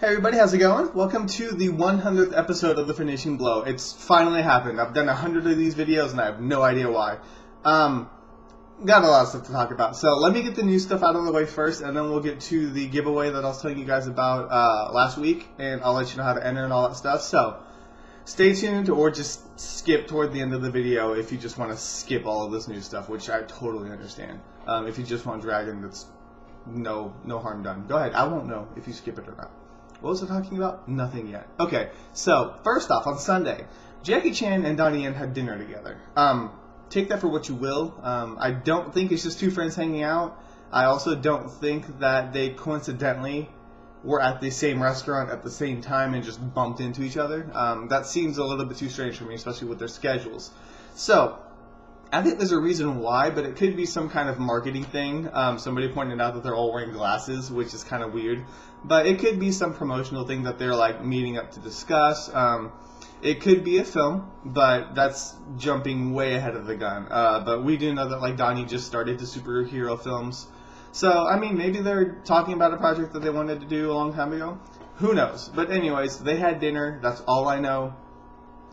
Hey everybody, how's it going? Welcome to the 100th episode of The Finishing Blow. It's finally happened. I've done 100 of these videos and I have no idea why. Got a lot of stuff to talk about. So let me get the new stuff out of the way first, and then we'll get to the giveaway that I was telling you guys about last week, and I'll let you know how to enter and all that stuff. So stay tuned, or just skip toward the end of the video if you just want to skip all of this new stuff, which I totally understand. If you just want Dragon, that's no harm done. Go ahead. I won't know if you skip it or not. What was I talking about? Nothing yet. Okay, so first off, on Sunday, JHN and Donny had dinner together. Take that for what you will. I don't think it's just two friends hanging out. I also don't think that they coincidentally were at the same restaurant at the same time and just bumped into each other. That seems a little bit too strange for me, especially with their schedules. So I think there's a reason why, but it could be some kind of marketing thing. Somebody pointed out that they're all wearing glasses, which is kind of weird. But it could be some promotional thing that they're like meeting up to discuss. It could be a film, but that's jumping way ahead of the gun. But we do know that like Donny just started the superhero films. So, I mean, maybe they're talking about a project that they wanted to do a long time ago. Who knows? But anyways, they had dinner. That's all I know.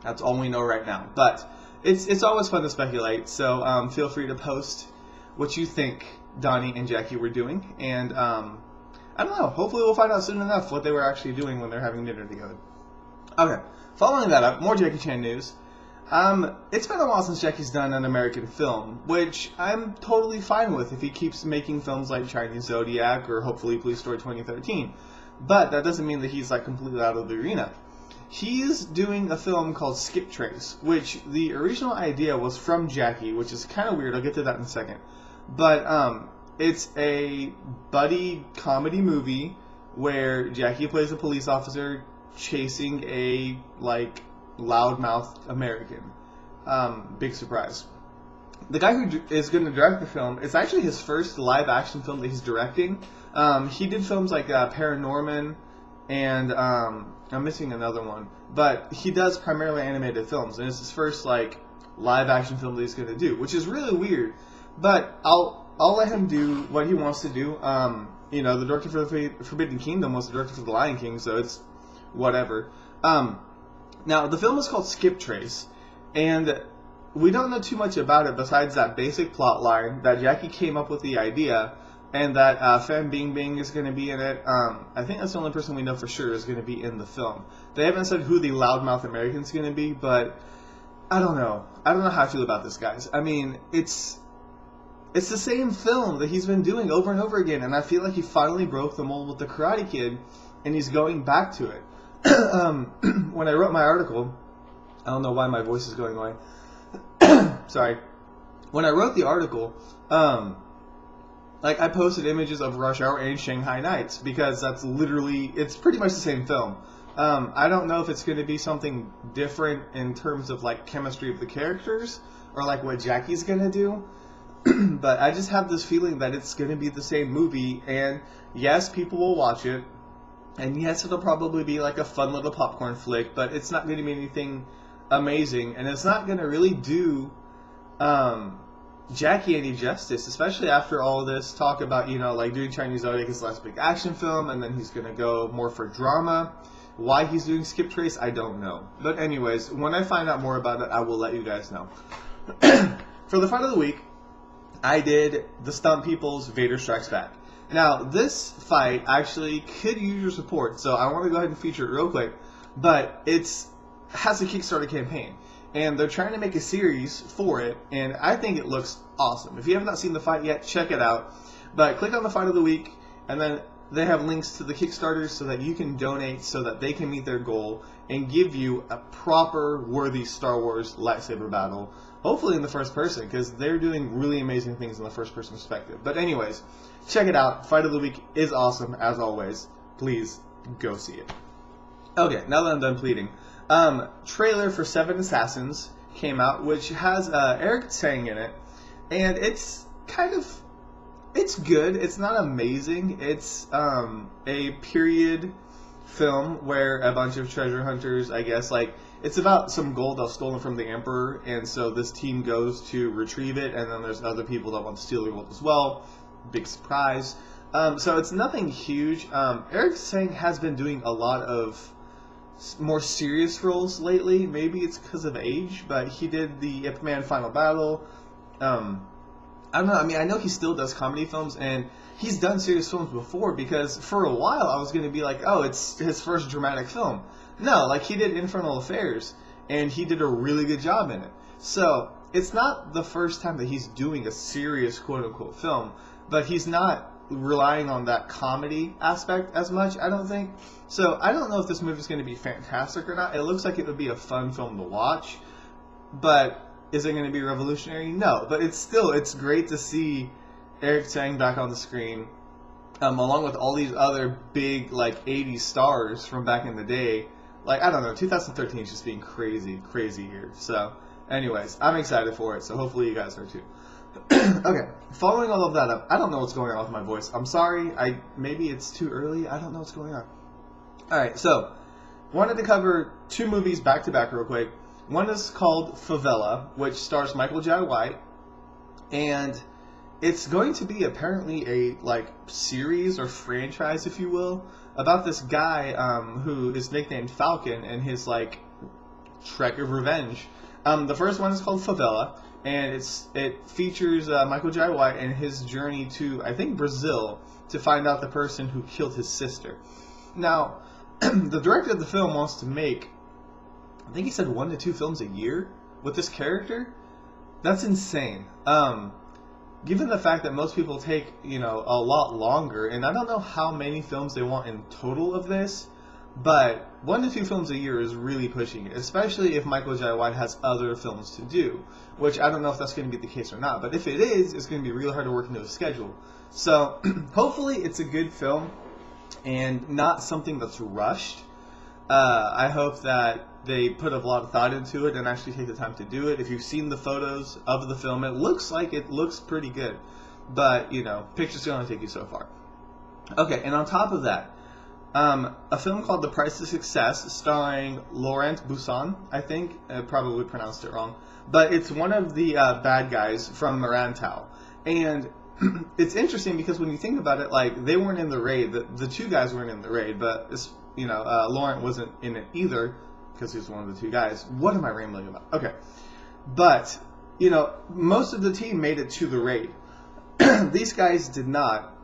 That's all we know right now. But it's always fun to speculate. So feel free to post what you think Donny and Jackie were doing. And I don't know. Hopefully we'll find out soon enough what they were actually doing when they're having dinner together. Okay. Following that up, more Jackie Chan news. It's been a while since Jackie's done an American film, which I'm totally fine with if he keeps making films like Chinese Zodiac or hopefully Police Story 2013. But that doesn't mean that he's like completely out of the arena. He's doing a film called Skiptracer, which the original idea was from Jackie, which is kind of weird. I'll get to that in a second. But it's a buddy comedy movie where Jackie plays a police officer chasing a like loudmouth American. Big surprise. The guy who is going to direct the film, it's actually his first live action film that he's directing. He did films like Paranorman and I'm missing another one, but he does primarily animated films, and it's his first like live action film that he's going to do, which is really weird. But I'll let him do what he wants to do. You know, the director for the Forbidden Kingdom was the director for The Lion King, so it's whatever. Now, the film is called Skiptracer, and we don't know too much about it besides that basic plot line that Jackie came up with the idea, and that Fan Bingbing is going to be in it. I think that's the only person we know for sure is going to be in the film. They haven't said who the loudmouth American is going to be, but I don't know. I don't know how I feel about this, guys. I mean, it's the same film that he's been doing over and over again, and I feel like he finally broke the mold with The Karate Kid, and he's going back to it. When I wrote my article, I don't know why my voice is going away. Sorry. When I wrote the article, like I posted images of Rush Hour and Shanghai Nights because that's literally, it's pretty much the same film. I don't know if it's going to be something different in terms of like chemistry of the characters or like what Jackie's going to do. But I just have this feeling that it's going to be the same movie, and yes, people will watch it. And yes, it'll probably be like a fun little popcorn flick, but it's not going to be anything amazing, and it's not going to really do Jackie any justice, especially after all this talk about, you know, like doing Chinese Zodiac his last big action film, and then he's going to go more for drama. Why he's doing Skiptracer, I don't know. But anyways, when I find out more about it, I will let you guys know. For the fight of the week, I did the Stunt People's Vader Strikes Back. Now, this fight actually could use your support, so I want to go ahead and feature it real quick. But it has a Kickstarter campaign, and they're trying to make a series for it, and I think it looks awesome. If you have not seen the fight yet, check it out. But click on the fight of the week, and then they have links to the Kickstarter so that you can donate so that they can meet their goal and give you a proper, worthy Star Wars lightsaber battle. Hopefully in the first person, because they're doing really amazing things in the first person perspective. But anyways, check it out. Fight of the week is awesome, as always. Please go see it. Okay, now that I'm done pleading. Trailer for Seven Assassins came out, which has Eric Tsang in it. And it's kind of, it's good. It's not amazing. It's a period film where a bunch of treasure hunters, I guess, like, it's about some gold that was stolen from the Emperor, and so this team goes to retrieve it, and then there's other people that want to steal the gold as well. Big surprise. So it's nothing huge. Eric Tsang has been doing a lot of more serious roles lately. Maybe it's because of age, but he did the Ip Man Final Battle. I don't know. I mean, I know he still does comedy films, and he's done serious films before, because for a while I was going to be like, oh, it's his first dramatic film. No, like, he did Infernal Affairs, and he did a really good job in it. So it's not the first time that he's doing a serious quote-unquote film, but he's not relying on that comedy aspect as much, I don't think. So I don't know if this movie's going to be fantastic or not. It looks like it would be a fun film to watch, but is it going to be revolutionary? No, but it's great to see Eric Tsang back on the screen, along with all these other big, like, 80s stars from back in the day. Like, I don't know, 2013 is just being crazy, crazy here. So, anyways, I'm excited for it, so hopefully you guys are too. Okay, following all of that up, I don't know what's going on with my voice. I'm sorry, maybe it's too early, I don't know what's going on. Alright, so, wanted to cover two movies back to back real quick. One is called Favela, which stars Michael Jai White, and it's going to be apparently a, like, series or franchise, if you will, about this guy who is nicknamed Falcon and his, like, trek of revenge. The first one is called Favela, and it features Michael Jai White and his journey to, I think, Brazil to find out the person who killed his sister. Now, the director of the film wants to make, I think he said 1 to 2 films a year with this character. That's insane. Given the fact that most people take, a lot longer, and I don't know how many films they want in total of this, but 1 to 2 films a year is really pushing it, especially if Michael Jai White has other films to do, which I don't know if that's going to be the case or not, but if it is, it's going to be really hard to work into a schedule. So, hopefully it's a good film and not something that's rushed. I hope that they put a lot of thought into it and actually take the time to do it. If you've seen the photos of the film, it looks pretty good. But, pictures can only take you so far. Okay, and on top of that, a film called The Price of Success, starring Laurent Busson, I think. I probably pronounced it wrong. But it's one of the bad guys from Marantau. And it's interesting because when you think about it, like, they weren't in the raid. The two guys weren't in the raid, but Laurent wasn't in it either because he was one of the two guys. What am I rambling about? Okay. But, most of the team made it to the raid. These guys did not.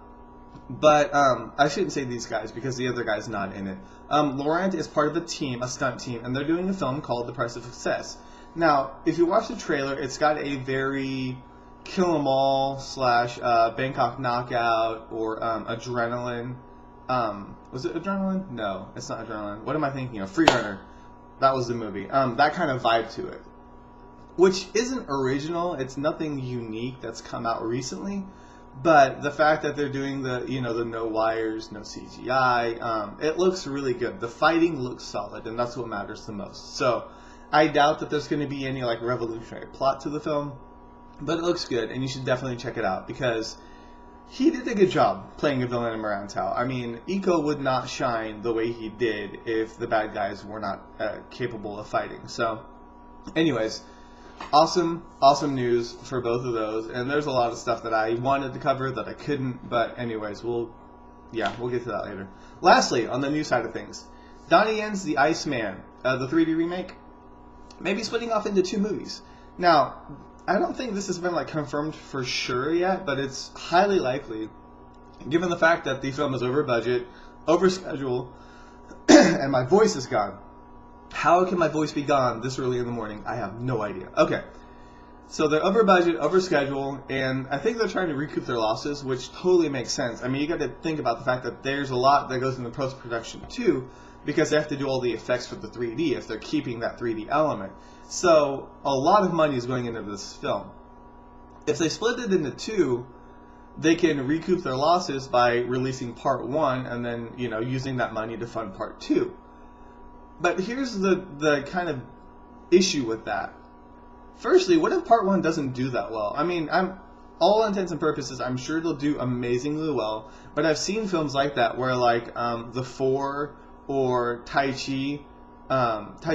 But I shouldn't say these guys because the other guy's not in it. Laurent is part of a team, a stunt team, and they're doing a film called The Price of Success. Now, if you watch the trailer, it's got a very Kill 'Em All / Bangkok Knockout or Adrenaline. Was it Adrenaline? No, it's not Adrenaline. What am I thinking of? Free Runner. That was the movie. That kind of vibe to it. Which isn't original. It's nothing unique that's come out recently. But the fact that they're doing the, the no wires, no CGI, it looks really good. The fighting looks solid, and that's what matters the most. So, I doubt that there's going to be any, like, revolutionary plot to the film. But it looks good, and you should definitely check it out, because he did a good job playing a villain in Marantau. I mean, Iko would not shine the way he did if the bad guys were not capable of fighting. So, anyways, awesome news for both of those. And there's a lot of stuff that I wanted to cover that I couldn't. But anyways, we'll get to that later. Lastly, on the news side of things, Donnie Yen's The Iceman, the 3D remake, may be splitting off into 2 movies. Now, I don't think this has been, like, confirmed for sure yet, but it's highly likely, given the fact that the film is over budget, over schedule, and my voice is gone. How can my voice be gone this early in the morning? I have no idea. Okay, so they're over budget, over schedule, and I think they're trying to recoup their losses, which totally makes sense. I mean, you got to think about the fact that there's a lot that goes into post-production too, because they have to do all the effects for the 3D if they're keeping that 3D element. So a lot of money is going into this film. If they split it into 2, they can recoup their losses by releasing part 1 and then, using that money to fund part 2. But here's the kind of issue with that. Firstly, what if part 1 doesn't do that well? I mean, all intents and purposes, I'm sure it'll do amazingly well, but I've seen films like that where, like, The Four or Tai Chi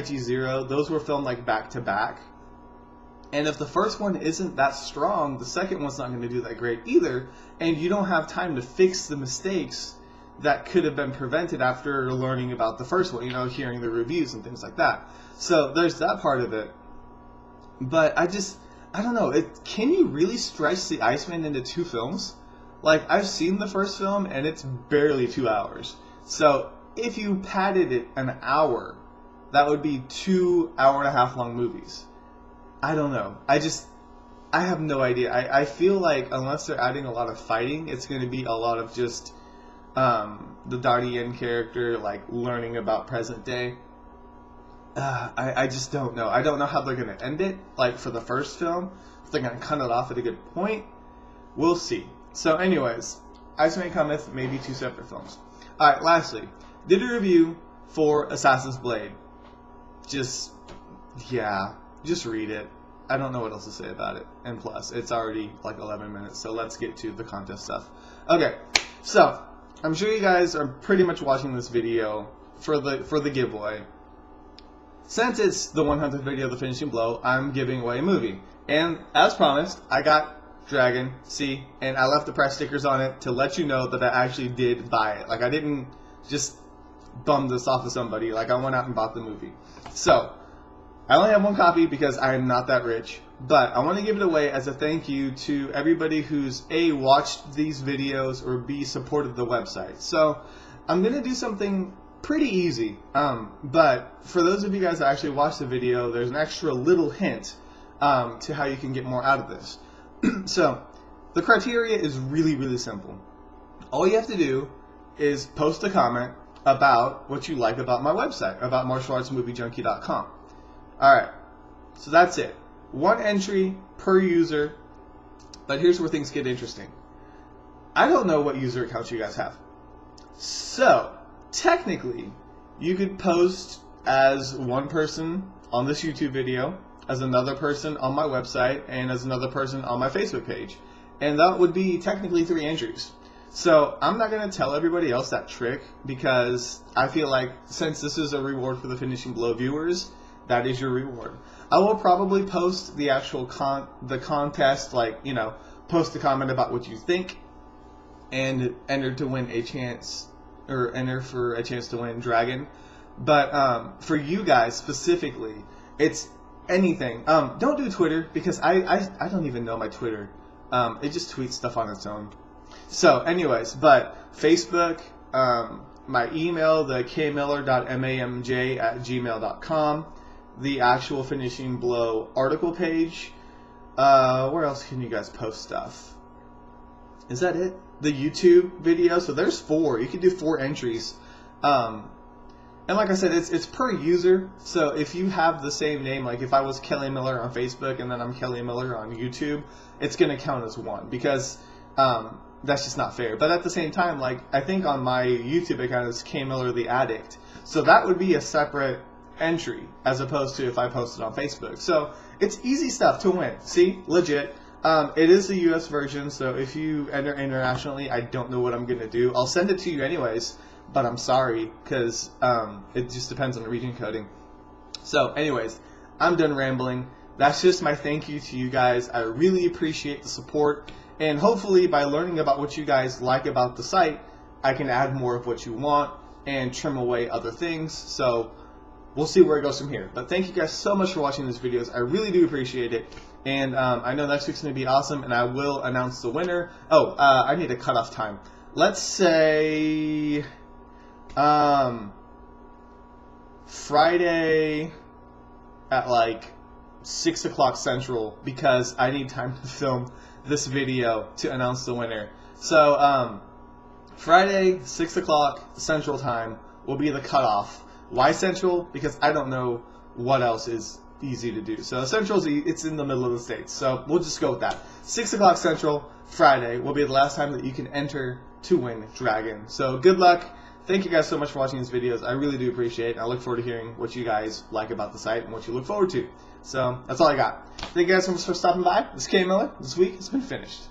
0, those were filmed, like, back to back. And if the first one isn't that strong, the second one's not going to do that great either. And you don't have time to fix the mistakes that could have been prevented after learning about the first one, hearing the reviews and things like that. So there's that part of it. But I don't know. Can you really stretch the Iceman into 2 films? Like, I've seen the first film, and it's barely 2 hours. So if you padded it an hour, that would be 2 hour-and-a-half long movies. I don't know. I have no idea. I feel like unless they're adding a lot of fighting, it's going to be a lot of just the Donnie Yen character, like, learning about present day. I just don't know. I don't know how they're going to end it, like, for the first film. If they're going to cut it off at a good point. We'll see. So, anyways, Iceman Cometh, maybe 2 separate films. Alright, lastly, did a review for Assassin's Blade. Just read it. I don't know what else to say about it. And plus, it's already like 11 minutes, so let's get to the contest stuff. Okay, so I'm sure you guys are pretty much watching this video for the giveaway. Since it's the 100th video of the finishing blow, I'm giving away a movie. And as promised, I got Dragon, see, and I left the press stickers on it to let you know that I actually did buy it. Like, I didn't just bum this off of somebody. Like, I went out and bought the movie. So, I only have 1 copy because I am not that rich, but I want to give it away as a thank you to everybody who's A, watched these videos, or B, supported the website. So, I'm going to do something pretty easy, but for those of you guys that actually watched the video, there's an extra little hint to how you can get more out of this. So, the criteria is really, really simple. All you have to do is post a comment about what you like about my website, about martialartsmoviejunkie.com. Alright, so that's it. 1 entry per user, but here's where things get interesting. I don't know what user accounts you guys have. So, technically, you could post as 1 person on this YouTube video, as another person on my website, and as another person on my Facebook page. And that would be technically 3 entries. So I'm not going to tell everybody else that trick, because I feel like since this is a reward for the Finishing Blow viewers, that is your reward. I will probably post the actual contest, like, post a comment about what you think, and enter to win a chance, or enter for a chance to win Dragon. But for you guys specifically, it's anything. Don't do Twitter, because I don't even know my Twitter. It just tweets stuff on its own. So anyways, but Facebook, my email, the kmiller.mamj@gmail.com, the actual Finishing Blow article page. Where else can you guys post stuff? Is that it? The YouTube video. So there's 4. You can do 4 entries. And like I said, it's per user. So if you have the same name, like if I was Kelly Miller on Facebook and then I'm Kelly Miller on YouTube, it's going to count as 1, because that's just not fair. But at the same time, like, I think on my YouTube account it's K Miller the Addict. So that would be a separate entry as opposed to if I posted on Facebook. So it's easy stuff to win. See? Legit. It is the US version, so if you enter internationally, I don't know what I'm going to do. I'll send it to you anyways. But I'm sorry, because it just depends on the region coding. So, anyways, I'm done rambling. That's just my thank you to you guys. I really appreciate the support. And hopefully, by learning about what you guys like about the site, I can add more of what you want and trim away other things. So, we'll see where it goes from here. But thank you guys so much for watching these videos. I really do appreciate it. And I know next week's going to be awesome, and I will announce the winner. Oh, I need a cutoff time. Let's say Friday at like 6 o'clock Central, because I need time to film this video to announce the winner. So Friday 6 o'clock Central time will be the cutoff. Why Central? Because I don't know what else is easy to do. So Central's it's in the middle of the States, so we'll just go with that. 6 o'clock Central Friday will be the last time that you can enter to win Dragon. So good luck. Thank you guys so much for watching these videos. I really do appreciate it. I look forward to hearing what you guys like about the site and what you look forward to. So that's all I got. Thank you guys so much for stopping by. This is K Miller. This week has been finished.